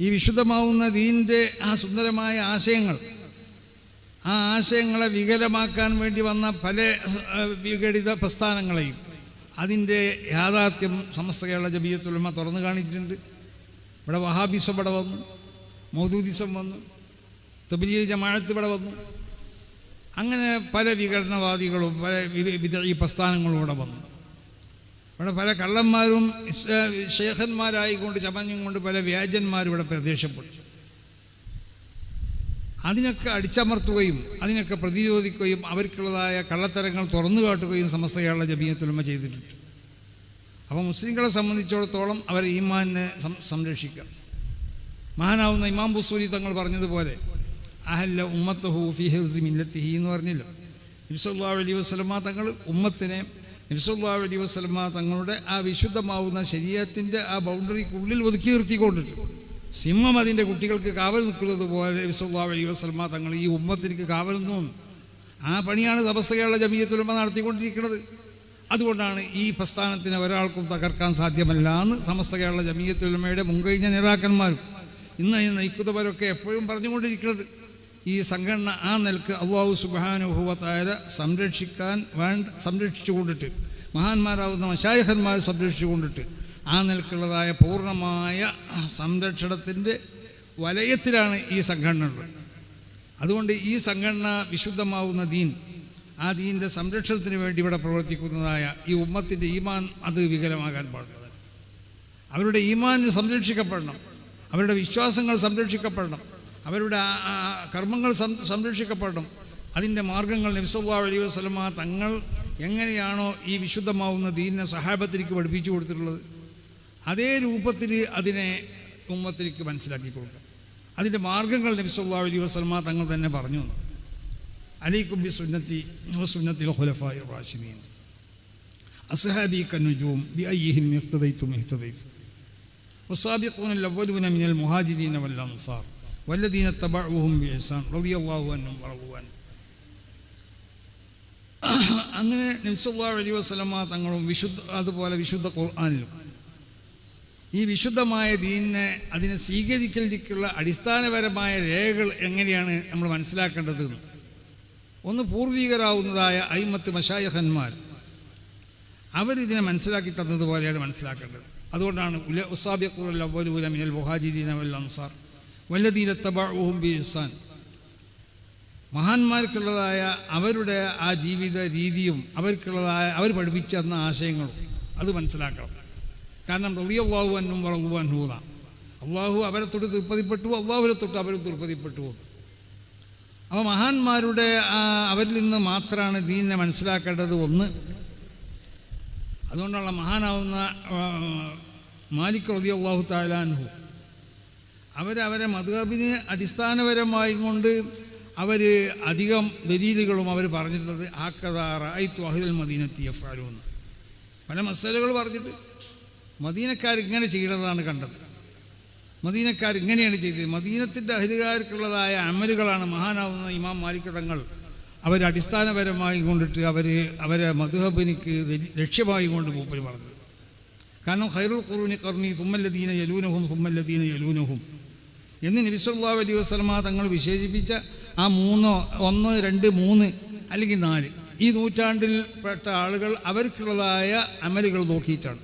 ഈ വിശുദ്ധമാവുന്ന ദീനിൻ്റെ ആ സുന്ദരമായ ആശയങ്ങൾ, ആ ആശയങ്ങളെ വികലമാക്കാൻ വേണ്ടി വന്ന പല വിഘടിത പ്രസ്ഥാനങ്ങളെയും അതിൻ്റെ യാഥാർത്ഥ്യം സമസ്ത കേരള ജമിയത്തുൽ ഉലമ തുറന്നു കാണിച്ചിട്ടുണ്ട്. ഇവിടെ വഹാബിസം ഇവിടെ വന്നു, മൗദൂദിസം വന്നു, തബ്ലീഗ് ജമാഅത്ത് ഇവിടെ വന്നു. അങ്ങനെ പല വിഘടനവാദികളും പല വിദഈ പ്രസ്ഥാനങ്ങളും ഇവിടെ വന്നു. ഇവിടെ പല കള്ളന്മാരും ശേഖന്മാരായിക്കൊണ്ട് ചമഞ്ഞും കൊണ്ട് പല വ്യാജന്മാരും ഇവിടെ പ്രത്യക്ഷപ്പെട്ടു. അതിനൊക്കെ അടിച്ചമർത്തുകയും അതിനൊക്കെ പ്രതിരോധിക്കുകയും അവർക്കുള്ളതായ കള്ളത്തരങ്ങൾ തുറന്നു കാട്ടുകയും സമസ്ത കേരള ജമിയത്തുൽ ഉലമ ചെയ്തിട്ടുണ്ട്. അപ്പോൾ മുസ്ലിങ്ങളെ സംബന്ധിച്ചിടത്തോളം അവർ ഈമാനിനെ സംരക്ഷിക്കുക. മഹാനാവുന്ന ഇമാം ബുസൂരി തങ്ങൾ പറഞ്ഞതുപോലെ അഹല്ല ഉമ്മത്തഹു ഫി ഹിർസി മില്ലത്തിഹി എന്ന് പറഞ്ഞില്ല. നബി സല്ലല്ലാഹു അലൈഹി വസല്ലമ തങ്ങൾ ഉമ്മത്തിനെ നബി സല്ലല്ലാഹു അലൈഹി വസല്ലമ തങ്ങളുടെ ആ വിശുദ്ധമാവുന്ന ശരീഅത്തിൻ്റെ ആ ബൗണ്ടറിക്കുള്ളിൽ ഒതുക്കി നിർത്തിക്കൊണ്ടിട്ട് സിംഹം അതിൻ്റെ കുട്ടികൾക്ക് കാവൽ നിൽക്കുന്നത് പോലെ നബി സല്ലല്ലാഹു അലൈഹി വസല്ലമ തങ്ങൾ ഈ ഉമ്മത്തിലേക്ക് കാവൽ നിന്നു. ആ പണിയാണ് സമസ്ത കേരള ജമിയത്തുൽ ഉലമ നടത്തിക്കൊണ്ടിരിക്കുന്നത്. അതുകൊണ്ടാണ് ഈ പ്രസ്ഥാനത്തിന് ഒരാൾക്കും തകർക്കാൻ സാധ്യമല്ല എന്ന് സമസ്ത കേരള ജമിയത്തുൽ ഉലമയുടെ മുൻകഴിഞ്ഞ നേതാക്കന്മാരും ഇന്ന് നയിക്കുന്നവരൊക്കെ എപ്പോഴും പറഞ്ഞുകൊണ്ടിരിക്കുന്നത്. ഈ സംഘടന ആ നിലക്ക് അല്ലാഹു സുബ്ഹാനഹു വ തആല സംരക്ഷിച്ചുകൊണ്ടിട്ട് മഹാന്മാരാവുന്ന മശായിഖന്മാർ സംരക്ഷിച്ചുകൊണ്ടിട്ട് ആ നിലക്കുള്ളതായ പൂർണ്ണമായ സംരക്ഷണത്തിൻ്റെ വലയത്തിലാണ് ഈ സംഘടന ഉള്ളത്. അതുകൊണ്ട് ഈ സംഘടന വിശുദ്ധമാവുന്ന ദീൻ, ആ ദീനിൻ്റെ സംരക്ഷണത്തിന് വേണ്ടി ഇവിടെ പ്രവർത്തിക്കുന്നതായ ഈ ഉമ്മത്തിൻ്റെ ഈമാൻ അത് വികലമാകാൻ പാടുള്ളതാണ്. അവരുടെ ഈമാൻ സംരക്ഷിക്കപ്പെടണം, അവരുടെ വിശ്വാസങ്ങൾ സംരക്ഷിക്കപ്പെടണം, അവരുടെ കർമ്മങ്ങൾ സംരക്ഷിക്കപ്പെടണം. അതിൻ്റെ മാർഗങ്ങൾ നബി സല്ലല്ലാഹു അലൈഹി വസല്ലമ തങ്ങൾ എങ്ങനെയാണോ ഈ വിശുദ്ധമാവുന്ന ദീനിനെ സഹാബത്തിലേക്ക് പഠിപ്പിച്ചു കൊടുത്തിട്ടുള്ളത് അതേ രൂപത്തിൽ അതിനെ ഉമ്മത്തിലേക്ക് മനസ്സിലാക്കി കൊടുക്കുക. അതിൻ്റെ മാർഗങ്ങൾ നബി സല്ലല്ലാഹു അലൈഹി വസല്ലമ തങ്ങൾ തന്നെ പറഞ്ഞു. അലൈക്കും ബി സുന്നത്തി വ സുന്നത്തിൽ ഖുലഫാഇർ റാഷിദീൻ അസ്ഹാബി കന്നുജൂം ബി അയ്യിഹിം ഇഖ്തദൈതും ഇഖ്തദൈതു വസ്സാബിഖൂന അൽ-അവ്വലൂന മിനൽ മുഹാജിരീന വൽ അൻസാർ വല്ലദീന തബഉഹും ബിഇഹ്സാൻ റളിയല്ലാഹു അൻഹും വറളു അൻഹു. അങ്ങനെ നബി സല്ലല്ലാഹു അലൈഹി വസല്ലമ തങ്ങളും അതുപോലെ വിശുദ്ധ ഖുർആനിലും ഈ വിശുദ്ധമായ ദീനിനെ അതിനെ സ്വീകരിക്കലിലേക്കുള്ള അടിസ്ഥാനപരമായ രേഖകൾ എങ്ങനെയാണ് നമ്മൾ മനസ്സിലാക്കേണ്ടത്? ഒന്ന് പൂർവികരാവുന്നതായ അയിമത്ത് മശായിഖന്മാർ അവരിതിനെ മനസ്സിലാക്കി തന്നതുപോലെയാണ് മനസ്സിലാക്കേണ്ടത്. അതുകൊണ്ടാണ് ഉസ്സാബിഖൂനൽ അവ്വലൂന മിനൽ മുഹാജിരീന വൽ അൻസാർ വല്ലദീന തബഉഹും ബിഇഹ്സാൻ, മഹാന്മാർക്കുള്ളതായ അവരുടെ ആ ജീവിത രീതിയും അവർക്കുള്ളതായ അവർ പഠിപ്പിച്ചു തന്ന ആശയങ്ങളും അത് മനസ്സിലാക്കണം. കാരണം റളിയല്ലാഹു അൻഹും വറളു അൻഹു, അള്ളാഹു അവരെ തൊട്ട് തൃപ്തിപ്പെട്ടു, അള്ളാഹുവിനെ തൊട്ട് അവർ തൃപ്തിപ്പെട്ടു. അപ്പോൾ മഹാന്മാരുടെ അവരിൽ നിന്ന് മാത്രമാണ് ദീനിനെ മനസ്സിലാക്കേണ്ടത്. ഒന്ന്, അതുകൊണ്ടുള്ള മഹാനാവുന്ന മാലിക് റളിയല്ലാഹു തആല അൻഹു അവരെ മദ്ഹബിന് അടിസ്ഥാനപരമായി കൊണ്ട് അവർ അധികം ദലീലുകളും അവർ പറഞ്ഞിട്ടുള്ളത് ആക്കദാ റഅയ്തു അഹ്ലൽ മദീനത്തി യഫ്അലൂൻ. പല മസലകൾ പറഞ്ഞിട്ട് മദീനക്കാരിങ്ങനെ ചെയ്യുന്നതാണ് കണ്ടത്, മദീനക്കാരിങ്ങനെയാണ് ചെയ്തത്. മദീനത്തിൻ്റെ അഹ്ലുകാർക്കുള്ളതായ അമലുകളാണ് മഹാനാവുന്ന ഇമാം മാലിക് തങ്ങൾ അവർ അടിസ്ഥാനപരമായി കൊണ്ടിട്ട് അവരെ മദ്ഹബിനിക്ക് ലക്ഷ്യമായി കൊണ്ട് മൂപ്പര് പറഞ്ഞത്. കാരണം ഖൈറുൽ ഖുറൂനി ഖർനി സുമ്മല്ലദീന യലൂനഹും സുമ്മല്ലദീന യലൂനഹും എന്ന് നബി സല്ലല്ലാഹു അലൈഹി വസല്ലമ തങ്ങൾ വിശേഷിപ്പിച്ച ആ 1, 2, 3 അല്ലെങ്കിൽ 4 ഈ നൂറ്റാണ്ടിൽ പെട്ട ആളുകൾ അവർക്കുള്ളതായ അമലുകൾ നോക്കിയിട്ടാണ്,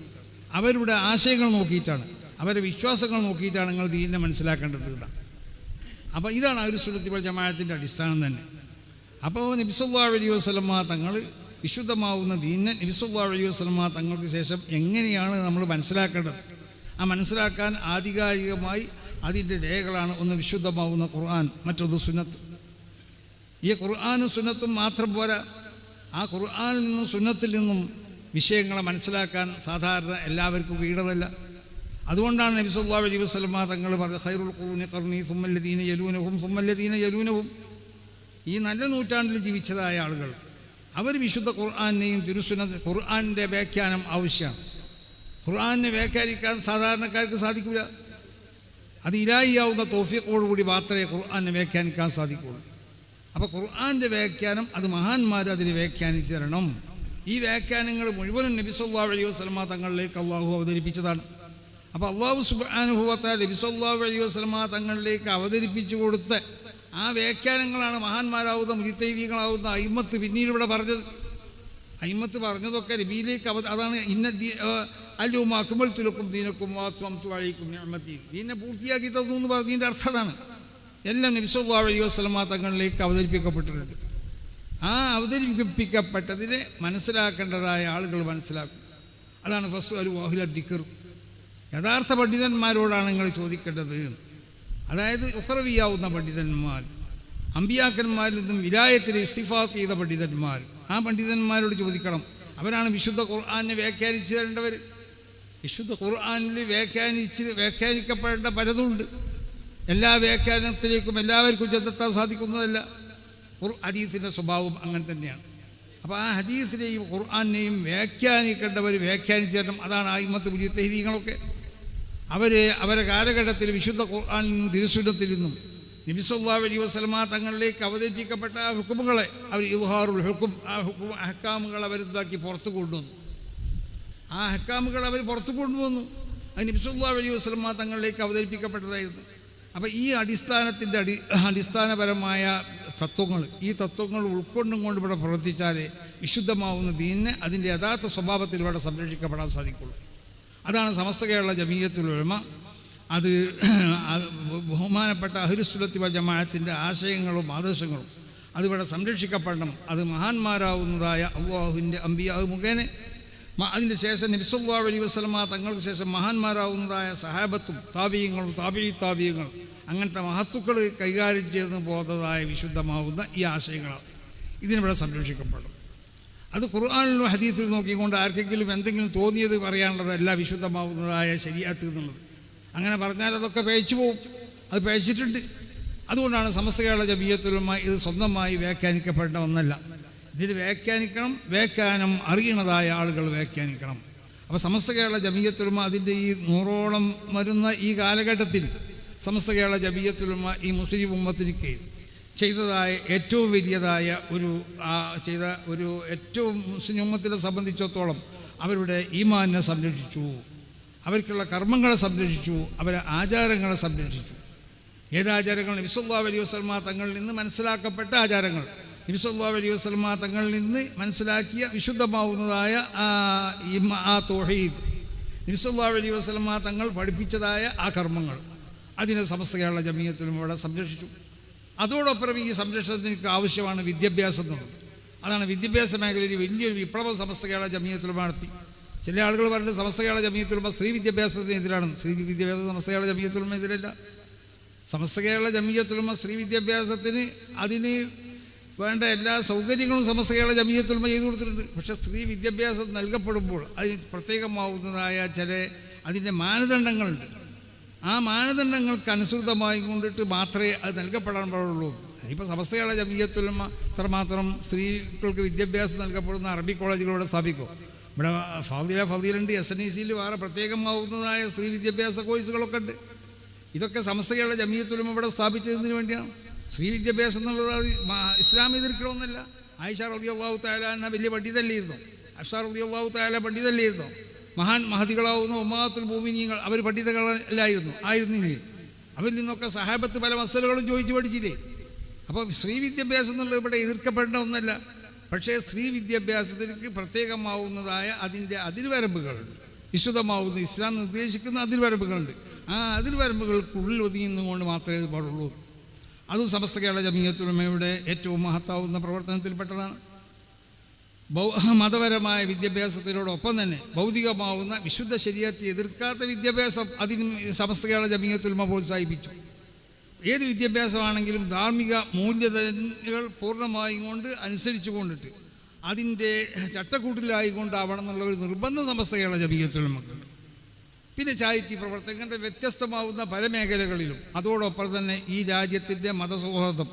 അവരുടെ ആശയങ്ങൾ നോക്കിയിട്ടാണ്, അവരുടെ വിശ്വാസങ്ങൾ നോക്കിയിട്ടാണ് നിങ്ങൾ ദീനിനെ മനസ്സിലാക്കേണ്ടത്. അപ്പോൾ ഇതാണ് അഹ്ലു സുന്നത്തി വൽ ജമാഅത്തിൻ്റെ അടിസ്ഥാനം തന്നെ. അപ്പോൾ നബി സല്ലല്ലാഹു അലൈഹി വസല്ലമ തങ്ങൾ വിശുദ്ധമാവുന്ന ദീനിനെ നബി സല്ലല്ലാഹു അലൈഹി വസല്ലമ തങ്ങൾക്ക് ശേഷം എങ്ങനെയാണ് നമ്മൾ മനസ്സിലാക്കേണ്ടത്? ആ മനസ്സിലാക്കാൻ ആധികാരികമായി അതിൻ്റെ രേഖകളാണ് ഒന്ന് വിശുദ്ധമാവുന്ന ഖുർആൻ, മറ്റൊന്ന് സുന്നത്ത്. ഈ ഖുർആനും സുന്നത്തും മാത്രം പോരാ, ആ ഖുർആനിൽ നിന്നും സുന്നത്തിൽ നിന്നും വിഷയങ്ങളെ മനസ്സിലാക്കാൻ സാധാരണ എല്ലാവർക്കും വീടതല്ല. അതുകൊണ്ടാണ് നബി സല്ലല്ലാഹു അലൈഹി വസല്ലമ തങ്ങൾ പറഞ്ഞത് ഖൈറുൽ ഖുറൂനി ഖർനി സുമ്മല്ലദീന യലൂനഹും സുമ്മല്ലദീന യലൂനഹും. ഈ നല്ല നൂറ്റാണ്ടിൽ ജീവിച്ചതായ ആളുകൾ അവർ വിശുദ്ധ ഖുർആനെയും തിരുസുന്നത്ത് ഖുർആനിൻ്റെ വ്യാഖ്യാനം ആവശ്യമാണ്. ഖുർആനെ വ്യാഖ്യാനിക്കാൻ സാധാരണക്കാർക്ക് സാധിക്കില്ല. അത് ഇലാഹിയാവുന്ന തൗഫീഖോടുകൂടി മാത്രമേ ഖുർആനെ വ്യാഖ്യാനിക്കാൻ സാധിക്കുകയുള്ളൂ. അപ്പോൾ ഖുർആൻ്റെ വ്യാഖ്യാനം അത് മഹാന്മാർ അതിന് വ്യാഖ്യാനിച്ചു തരണം. ഈ വ്യാഖ്യാനങ്ങൾ മുഴുവനും നബി സല്ലല്ലാഹു അലൈഹി വസല്ലമ തങ്ങളിലേക്ക് അള്ളാഹു അവതരിപ്പിച്ചതാണ്. അപ്പോൾ അല്ലാഹു സുബ്ഹാനഹു വ തആല നബി സല്ലല്ലാഹു അലൈഹി വസല്ലമ തങ്ങളിലേക്ക് അവതരിപ്പിച്ചു കൊടുത്ത ആ വ്യാഖ്യാനങ്ങളാണ് മഹാന്മാരാവുന്ന മുജ്തഹിദീങ്ങളാവുന്ന അയിമ്മത്ത് പിന്നീട് ഇവിടെ പറഞ്ഞത്. അയിമ്മത്ത് പറഞ്ഞതൊക്കെ നബിയിലേക്ക് അതാണ് അല്ലൗമ അക്മൽതു ലക്കും ദീനക്കും വഅത്മംതു അലൈക്കും നിഅമതി. ദീനെ പൂർത്തിയാക്കി തന്നു എന്ന് പറഞ്ഞതിൻ്റെ അർത്ഥം അതാണ്. എല്ലാം നബി സല്ലല്ലാഹു അലൈഹി വസല്ലമ തങ്ങളിലേക്ക് അവതരിപ്പിക്കപ്പെട്ടിട്ടുണ്ട്. ആ അവതരിപ്പിക്കപ്പെട്ടതിനെ മനസ്സിലാക്കേണ്ടതായ ആളുകൾ മനസ്സിലാക്കും. അതാണ് ഫസ്അലു അഹ്ല ദിക്ർ. യഥാർത്ഥ പണ്ഡിതന്മാരോടാണ് നിങ്ങൾ ചോദിക്കേണ്ടത്. അതായത് ഉഖ്റവിയാവുന്ന പണ്ഡിതന്മാർ, അമ്പിയാക്കന്മാരിൽ നിന്നും വിലായത്തിൽ ഇസ്തിഫാത്ത് ചെയ്ത പണ്ഡിതന്മാർ, ആ പണ്ഡിതന്മാരോട് ചോദിക്കണം. അവരാണ് വിശുദ്ധ ഖുർആനെ വ്യാഖ്യാനിച്ചു തരേണ്ടവർ. വിശുദ്ധ ഖുർആനിൽ വ്യാഖ്യാനിക്കപ്പെടേണ്ട പലതുണ്ട്. എല്ലാ വ്യാഖ്യാനത്തിലേക്കും എല്ലാവർക്കും ചെന്നെത്താൻ സാധിക്കുന്നതല്ല. ഹദീസിൻ്റെ സ്വഭാവം അങ്ങനെ തന്നെയാണ്. അപ്പോൾ ആ ഹദീസിനെയും ഖുർആനെയും വ്യാഖ്യാനിക്കേണ്ടവർ വ്യാഖ്യാനിച്ചു തരണം. അതാണ് അയിമ്മത്ത് മുജ്തഹിദീങ്ങളൊക്കെ. അവരെ കാലഘട്ടത്തിൽ വിശുദ്ധ ഖുർആനിൽ നിന്നും തിരുസുന്നത്തിൽ നിന്നും നബി സല്ലല്ലാഹു അലൈഹി വസല്ലമ തങ്ങളിലേക്ക് അവതരിപ്പിക്കപ്പെട്ട ആ ഹുക്കുമുകളെ അവർ ഇദ്ഹാറുൽ ഹുക്കും, ആ ഹുക്കും അഹ്കാമുകൾ അവരെന്താക്കി പുറത്തു കൊണ്ടുവന്നു. ആ അഹ്കാമുകൾ അവർ പുറത്തു കൊണ്ടുവന്നു. അത് നബി സല്ലല്ലാഹു അലൈഹി വസല്ലമ തങ്ങളിലേക്ക് അവതരിപ്പിക്കപ്പെട്ടതായിരുന്നു. അപ്പോൾ ഈ അടിസ്ഥാനപരമായ തത്വങ്ങൾ, ഈ തത്വങ്ങൾ ഉൾക്കൊണ്ടും കൊണ്ട് ഇവിടെ പ്രവർത്തിച്ചാലേ വിശുദ്ധമാവുന്ന ദീനിനെ അതിൻ്റെ യഥാർത്ഥ സ്വഭാവത്തിൽ ഇവിടെ സംരക്ഷിക്കപ്പെടാൻ സാധിക്കുള്ളൂ. അതാണ് സമസ്ത കേരള ജമീയത്തുൽ ഉലമ, അത് ബഹുമാനപ്പെട്ട അഹ്ലുസുന്നത്തി വൽ ജമാഅത്തിൻ്റെ ആശയങ്ങളും ആദർശങ്ങളും അതിവിടെ സംരക്ഷിക്കപ്പെടണം. അത് മഹാന്മാരാവുന്നതായ അല്ലാഹുവിൻ്റെ അംബിയാ മുഖേന, അതിന് ശേഷം നബി സല്ലല്ലാഹു അലൈഹി വസല്ലമ തങ്ങൾക്ക് ശേഷം മഹാന്മാരാവുന്നതായ സഹാബത്തും താബിഈങ്ങളും താബിഈങ്ങളും അങ്ങനത്തെ മഹത്തുക്കൾ കൈകാര്യം ചെയ്തു പോകുന്നതായ വിശുദ്ധമാവുന്ന ഈ ആശയങ്ങളാണ് ഇതിനിവിടെ സംരക്ഷിക്കപ്പെടും. അത് ഖുർആനിലും ഹദീസിലും നോക്കിക്കൊണ്ട് ആർക്കെങ്കിലും എന്തെങ്കിലും തോന്നിയത് പറയാനുള്ളതല്ല വിശുദ്ധമാവുന്നതായ ശരീഅത്ത് എന്നുള്ളത്. അങ്ങനെ പറഞ്ഞാൽ അതൊക്കെ പേച്ചു പോവും. അത് പേച്ചിട്ടുണ്ട്. അതുകൊണ്ടാണ് സമസ്ത കേരള ജമീയത്തുൽ ഉലമ ഇത് സ്വന്തമായി വ്യാഖ്യാനിക്കപ്പെടേണ്ട ഒന്നല്ല. ഇതിൽ വ്യാഖ്യാനിക്കണം, വ്യാഖ്യാനം അറിയണതായ ആളുകൾ വ്യാഖ്യാനിക്കണം. അപ്പോൾ സമസ്ത കേരള ജമീയത്തുൽ ഉലമ അതിൻ്റെ ഈ 100ഓളം വരുന്ന ഈ കാലഘട്ടത്തിൽ സമസ്ത കേരള ജമീയത്തുൽ ഉലമ ഈ മുസ്ലിം ഉമ്മത്തിലേക്ക് ചെയ്തതായ ഏറ്റവും വലിയതായ ഏറ്റവും മുസ്ലിം ഉമ്മത്തിനെ സംബന്ധിച്ചിടത്തോളം അവരുടെ ഈമാനിനെ സംരക്ഷിച്ചു, അവർക്കുള്ള കർമ്മങ്ങളെ സംരക്ഷിച്ചു, അവരെ ആചാരങ്ങളെ സംരക്ഷിച്ചു. ഏതാചാരങ്ങൾ? നബി സല്ലല്ലാഹു അലൈഹി വസല്ലമ തങ്ങളിൽ നിന്ന് മനസ്സിലാക്കപ്പെട്ട ആചാരങ്ങൾ, നബി സല്ലല്ലാഹു അലൈഹി വസല്ലമ തങ്ങളിൽ നിന്ന് മനസ്സിലാക്കിയ വിശുദ്ധമാവുന്നതായ ആ തൗഹീദ്, നബി സല്ലല്ലാഹു അലൈഹി വസല്ലമ തങ്ങൾ പഠിപ്പിച്ചതായ ആ കർമ്മങ്ങൾ, അതിനെ സമസ്ത കേരള ജമീയത്തുൽ ഉലമ ഇവിടെ സംരക്ഷിച്ചു. അതോടൊപ്പം ഈ സംരക്ഷണത്തിന് ആവശ്യമാണ് വിദ്യാഭ്യാസം എന്നുള്ളത്. അതാണ് വിദ്യാഭ്യാസ മേഖലയിൽ വലിയൊരു വിപ്ലവം സമസ്ത കേരള ജമീയത്തുൽ ഉലമ നടത്തി. ചില ആളുകൾ പറഞ്ഞിട്ട് സമസ്ത കേരള ജമീയത്തുൽ ഉലമ സ്ത്രീ വിദ്യാഭ്യാസത്തിനെതിരാണ്. സ്ത്രീ വിദ്യാഭ്യാസം സമസ്ത കേരള ജമീയത്തുൽ ഉലമ എതിരല്ല. സമസ്ത കേരള ജമീയത്തുൽ ഉലമ സ്ത്രീ വിദ്യാഭ്യാസത്തിന് അതിന് വേണ്ട എല്ലാ സൗകര്യങ്ങളും സമസ്ത കേരള ജമീയത്തുൽ ഉലമ ചെയ്തു കൊടുത്തിട്ടുണ്ട്. പക്ഷേ സ്ത്രീ വിദ്യാഭ്യാസം നൽകപ്പെടുമ്പോൾ അതിന് പ്രത്യേകമാവുന്നതായ അതിൻ്റെ മാനദണ്ഡങ്ങളുണ്ട്. ആ മാനദണ്ഡങ്ങൾക്ക് അനുസൃതമായി കൊണ്ടിട്ട് മാത്രമേ അത് നൽകപ്പെടാൻ പാടുള്ളൂ. ഇപ്പോൾ സമസ്ത കേരള ജമീയത്തുൽ ഉലമ ഇത്രമാത്രം സ്ത്രീകൾക്ക് വിദ്യാഭ്യാസം നൽകപ്പെടുന്ന അറബി കോളേജുകളിവിടെ സ്ഥാപിക്കും. ഇവിടെ ഫദീലുണ്ട്, SNECയിൽ വേറെ പ്രത്യേകമാവുന്നതായ സ്ത്രീ വിദ്യാഭ്യാസ കോഴ്സുകളൊക്കെ ഉണ്ട്. ഇതൊക്കെ സമസ്ത കേരള ജമീയത്തുൽ ഉലമ ഇവിടെ സ്ഥാപിച്ചതിന് വേണ്ടിയാണ്. സ്ത്രീ വിദ്യാഭ്യാസം എന്നുള്ളത് ഇസ്ലാം എതിർക്കണമെന്നല്ല. ആയിഷ റളിയല്ലാഹു തആല അൻഹ വലിയ പണ്ഡിതല്ലായിരുന്നു, ഹഫ്സ റളിയല്ലാഹു തആല പണ്ഡിതല്ലായിരുന്നു, മഹാൻ മഹദികളാവുന്ന ഉമ്മഹാത്തുൽ മുഅ്മിനീങ്ങൾ അവർ ആയിരുന്നില്ലേ? അവരിൽ നിന്നൊക്കെ സഹാബത്ത് പല മസലകളും ചോദിച്ചു പഠിച്ചില്ലേ? അപ്പോൾ സ്ത്രീ വിദ്യാഭ്യാസം എന്നുള്ളത് ഇവിടെ എതിർക്കപ്പെടേണ്ട ഒന്നല്ല. പക്ഷേ സ്ത്രീ വിദ്യാഭ്യാസത്തിലേക്ക് പ്രത്യേകമാവുന്നതായ അതിൻ്റെ അതിർവരമ്പുകളുണ്ട്. വിശുദ്ധമാവുന്ന ഇസ്ലാം നിർദ്ദേശിക്കുന്ന അതിർവരമ്പുകളുണ്ട്. ആ അതിർവരമ്പുകൾക്കുള്ളിൽ ഒതുങ്ങുന്നതുകൊണ്ട് മാത്രമേ ഇത് പാടുള്ളൂ. അതും സമസ്ത കേരള ജമീയത്തുൽ ഉലമയുടെ ഏറ്റവും മഹത്താവുന്ന പ്രവർത്തനത്തിൽപ്പെട്ടതാണ്. മതപരമായ വിദ്യാഭ്യാസത്തിനോടൊപ്പം തന്നെ ഭൗതികമാവുന്ന വിശുദ്ധ ശരീഅത്തെ എതിർക്കാത്ത വിദ്യാഭ്യാസം അതിന് സമസ്ത കേരള ജമീയത്തുൽ ഉലമ പ്രോത്സാഹിപ്പിച്ചു. ഏത് വിദ്യാഭ്യാസമാണെങ്കിലും ധാർമ്മിക മൂല്യതകൾ പൂർണ്ണമായും കൊണ്ട് അനുസരിച്ചു കൊണ്ടിട്ട് അതിൻ്റെ ചട്ടക്കൂട്ടിലായിക്കൊണ്ടാവണം എന്നുള്ള ഒരു നിർബന്ധം സമസ്ത കേരള ജമീയത്തുൽ ഉലമക്കുണ്ട്. പിന്നെ ചാരിറ്റി പ്രവർത്തനം, ഇങ്ങനത്തെ വ്യത്യസ്തമാവുന്ന പല മേഖലകളിലും അതോടൊപ്പം തന്നെ ഈ രാജ്യത്തിൻ്റെ മതസൗഹാർദ്ദം,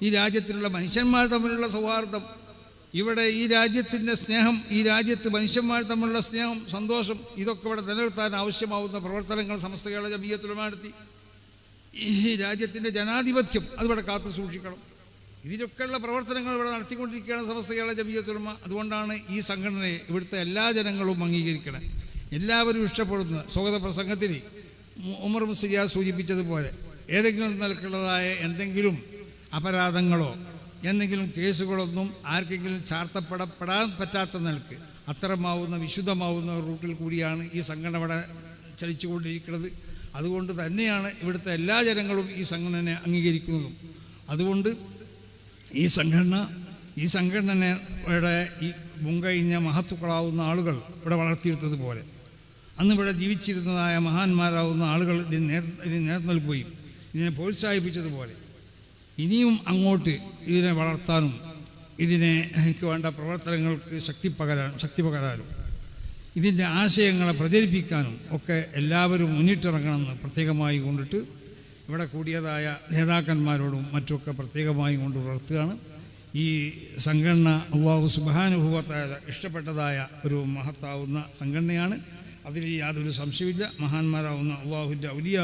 ഈ രാജ്യത്തിലുള്ള മനുഷ്യന്മാർ തമ്മിലുള്ള സൗഹാർദ്ദം, ഇവിടെ ഈ രാജ്യത്തിൻ്റെ സ്നേഹം, ഈ രാജ്യത്ത് മനുഷ്യന്മാർ തമ്മിലുള്ള സ്നേഹം, സന്തോഷം, ഇതൊക്കെ ഇവിടെ നിലനിർത്താൻ ആവശ്യമാവുന്ന പ്രവർത്തനങ്ങൾ സമസ്ത കേരള ജമീയത്തുൽ ഉലമ നടത്തി. ഈ രാജ്യത്തിൻ്റെ ജനാധിപത്യം അതിവിടെ കാത്തു സൂക്ഷിക്കണം. ഇതിലൊക്കെയുള്ള പ്രവർത്തനങ്ങൾ ഇവിടെ നടത്തിക്കൊണ്ടിരിക്കുകയാണ് സമസ്ത കേരള ജമീയത്തുൽ ഉലമ. അതുകൊണ്ടാണ് ഈ സംഘടനയെ ഇവിടുത്തെ എല്ലാ ജനങ്ങളും അംഗീകരിക്കണം. എല്ലാവരും ഇഷ്ടപ്പെടുന്ന സ്വാഗത പ്രസംഗത്തിന് ഉമർ മുസ്ലിയാർ സൂചിപ്പിച്ചതുപോലെ ഏതെങ്കിലും നിലക്കുള്ളതായ എന്തെങ്കിലും അപരാധങ്ങളോ എന്തെങ്കിലും കേസുകളൊന്നും ആർക്കെങ്കിലും ചാർത്തപ്പെടാൻ പറ്റാത്ത നിലക്ക് അത്തരമാവുന്ന വിശുദ്ധമാവുന്ന റൂട്ടിൽ കൂടിയാണ് ഈ സംഘടന ഇവിടെ ചലിച്ചുകൊണ്ടിരിക്കുന്നത്. അതുകൊണ്ട് തന്നെയാണ് ഇവിടുത്തെ എല്ലാ ജനങ്ങളും ഈ സംഘടനയെ അംഗീകരിക്കുന്നതും. അതുകൊണ്ട് ഈ സംഘടനയുടെ ഈ മുൻകഴിഞ്ഞ മഹത്തുക്കളാവുന്ന ആളുകൾ ഇവിടെ വളർത്തിയെടുത്തതുപോലെ അന്ന് ഇവിടെ ജീവിച്ചിരുന്നതായ മഹാന്മാരാവുന്ന ആളുകൾ ഇതിന് നേർന്നൽക്കുകയും ഇതിനെ പ്രോത്സാഹിപ്പിച്ചതുപോലെ ഇനിയും അങ്ങോട്ട് ഇതിനെ വളർത്താനും ഇതിനെക്ക് വേണ്ട പ്രവർത്തനങ്ങൾക്ക് ശക്തി പകരാനും ഇതിൻ്റെ ആശയങ്ങളെ പ്രചരിപ്പിക്കാനും ഒക്കെ എല്ലാവരും മുന്നിട്ടിറങ്ങണമെന്ന് പ്രത്യേകമായി കൊണ്ടിട്ട് ഇവിടെ കൂടിയതായ നേതാക്കന്മാരോടും മറ്റുമൊക്കെ പ്രത്യേകമായി കൊണ്ട് ഉണർത്തുകയാണ്. ഈ സംഘടന അല്ലാഹു സുബ്ഹാനഹു വ തആല ഇഷ്ടപ്പെട്ടതായ ഒരു മഹത്താവുന്ന സംഘടനയാണ്. അതിൽ യാതൊരു സംശയമില്ല. മഹാന്മാരാവുന്ന അല്ലാഹുവിൻ്റെ ഔലിയാ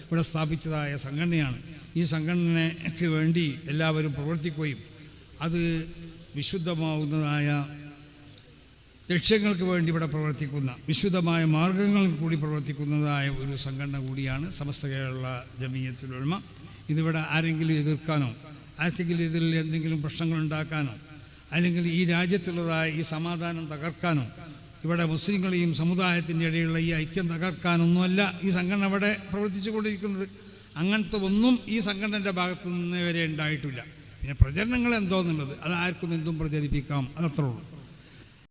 ഇവിടെ സ്ഥാപിച്ചതായ സംഘടനയാണ്. ഈ സംഘടനയ്ക്ക് വേണ്ടി എല്ലാവരും പ്രവർത്തിക്കുകയും അത് വിശുദ്ധമാവുന്നതായ ലക്ഷ്യങ്ങൾക്ക് വേണ്ടി ഇവിടെ പ്രവർത്തിക്കുന്ന വിശുദ്ധമായ മാർഗങ്ങളിൽ കൂടി പ്രവർത്തിക്കുന്നതായ ഒരു സംഘടന കൂടിയാണ് സമസ്ത കേരള ജമിയത്തുൽ ഉലമ. ഇതിവിടെ ആരെങ്കിലും എതിർക്കാനോ ആർക്കെങ്കിലും ഇതിൽ എന്തെങ്കിലും പ്രശ്നങ്ങൾ ഉണ്ടാക്കാനോ അല്ലെങ്കിൽ ഈ രാജ്യത്തുള്ളതായ ഈ സമാധാനം തകർക്കാനോ ഇവിടെ മുസ്ലിങ്ങളെയും സമുദായത്തിൻ്റെ ഇടയിലുള്ള ഈ ഐക്യം തകർക്കാനൊന്നുമല്ല ഈ സംഘടന ഇവിടെ പ്രവർത്തിച്ചു കൊണ്ടിരിക്കുന്നത്. അങ്ങനത്തെ ഒന്നും ഈ സംഘടനയുടെ ഭാഗത്തു നിന്ന് വരെ ഉണ്ടായിട്ടില്ല. പിന്നെ പ്രചരണങ്ങൾ എന്തോന്നുള്ളത് അത് ആർക്കും എന്തും പ്രചരിപ്പിക്കാം, അതത്രേ ഉള്ളൂ.